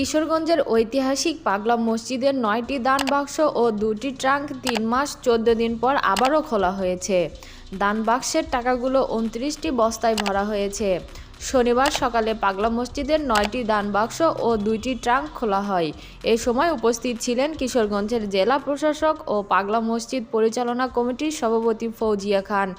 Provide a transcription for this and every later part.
কিশোরগঞ্জের ঐতিহাসিক পাগলা মসজিদের ৯টি দান বাক্স ও ২টি ট্রাঙ্ক ৩ মাস ১৪ দিন পর আবারও খোলা হয়েছে। দান বাক্সের টাকাগুলো ২৯টি বস্তায় ভরা হয়েছে। শনিবার সকালে পাগলা মসজিদের ৯টি দান বাক্স ও ২টি ট্রাঙ্ক খোলা হয়। এ সময় উপস্থিত ছিলেন কিশোরগঞ্জের জেলা প্রশাসক ও পাগলা মসজিদ পরিচালনা কমিটির সভাপতি ফৌজিয়া খান,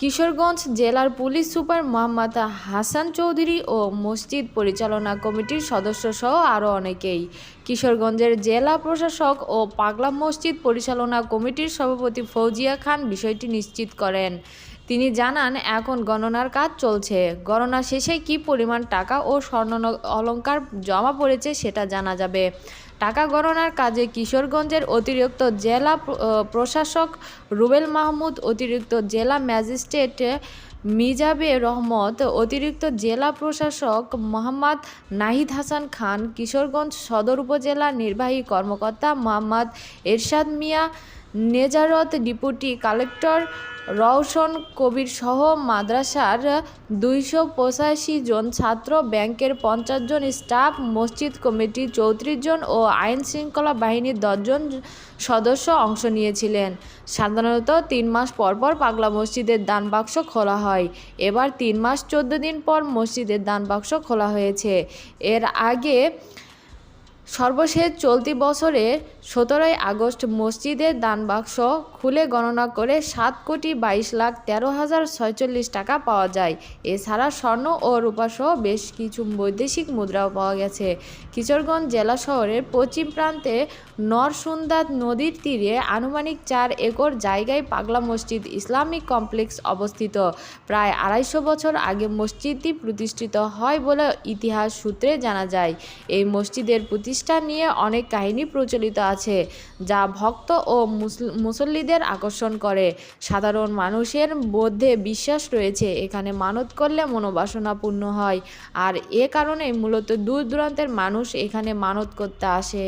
কিশোরগঞ্জ জেলার পুলিশ সুপার মোহাম্মদ হাসান চৌধুরী ও মসজিদ পরিচালনা কমিটির সদস্যসহ আরও অনেকেই। কিশোরগঞ্জের জেলা প্রশাসক ও পাগলা মসজিদ পরিচালনা কমিটির সভাপতি ফৌজিয়া খান বিষয়টি নিশ্চিত করেন। তিনি জানান, এখন গণনার কাজ চলছে। গণনা শেষে কী পরিমাণ টাকা ও স্বর্ণ অলংকার জমা পড়েছে সেটা জানা যাবে। টাকা গণনার কাজে কিশোরগঞ্জের অতিরিক্ত জেলা প্রশাসক রুবেল মাহমুদ, অতিরিক্ত জেলা ম্যাজিস্ট্রেট মিজাবে রহমত, অতিরিক্ত জেলা প্রশাসক মোহাম্মদ নাহিদ হাসান খান, কিশোরগঞ্জ সদর উপজেলা নির্বাহী কর্মকর্তা মোহাম্মদ এরশাদ মিয়া, নেজারত ডেপুটি কালেক্টর রওশন কবির সহ মাদ্রাসার ২৮৫ জন ছাত্র, ব্যাংকের ৫০ জন স্টাফ, মসজিদ কমিটির ৩৪ জন ও আইন শৃঙ্খলা বাহিনীর ১০ জন সদস্য অংশ নিয়েছিলেন। সাধারণত ৩ মাস পর পর পাগলা মসজিদের দান বাক্স খোলা হয়। এবার ৩ মাস ১৪ দিন পর মসজিদের দান বাক্স খোলা হয়েছে। এর আগে সর্বশেষ চলতি বছরের ১৭ই আগস্ট মসজিদের দান বাক্স খুলে গণনা করে ৭,২২,১৩,০৪৬ টাকা পাওয়া যায়। এছাড়া স্বর্ণ ও রূপাসহ বেশ কিছু বৈদেশিক মুদ্রাও পাওয়া গেছে। কিশোরগঞ্জ জেলা শহরের পশ্চিম প্রান্তে নরসুন্দা নদীর তীরে আনুমানিক ৪ একর জায়গায় পাগলা মসজিদ ইসলামিক কমপ্লেক্স অবস্থিত। প্রায় ২৫০ বছর আগে মসজিদটি প্রতিষ্ঠিত হয় বলে ইতিহাস সূত্রে জানা যায়। এই মসজিদের প্রতিষ্ঠা নিয়ে অনেক কাহিনী প্রচলিত আছে, যা ভক্ত ও মুসল্লিদের আকর্ষণ করে। সাধারণ মানুষের মধ্যে বিশ্বাস রয়েছে, এখানে মানত করলে মনোবাসনা পূর্ণ হয়, আর এ কারণেই মূলত দূর দূরান্তের মানুষ এখানে মানত করতে আসে।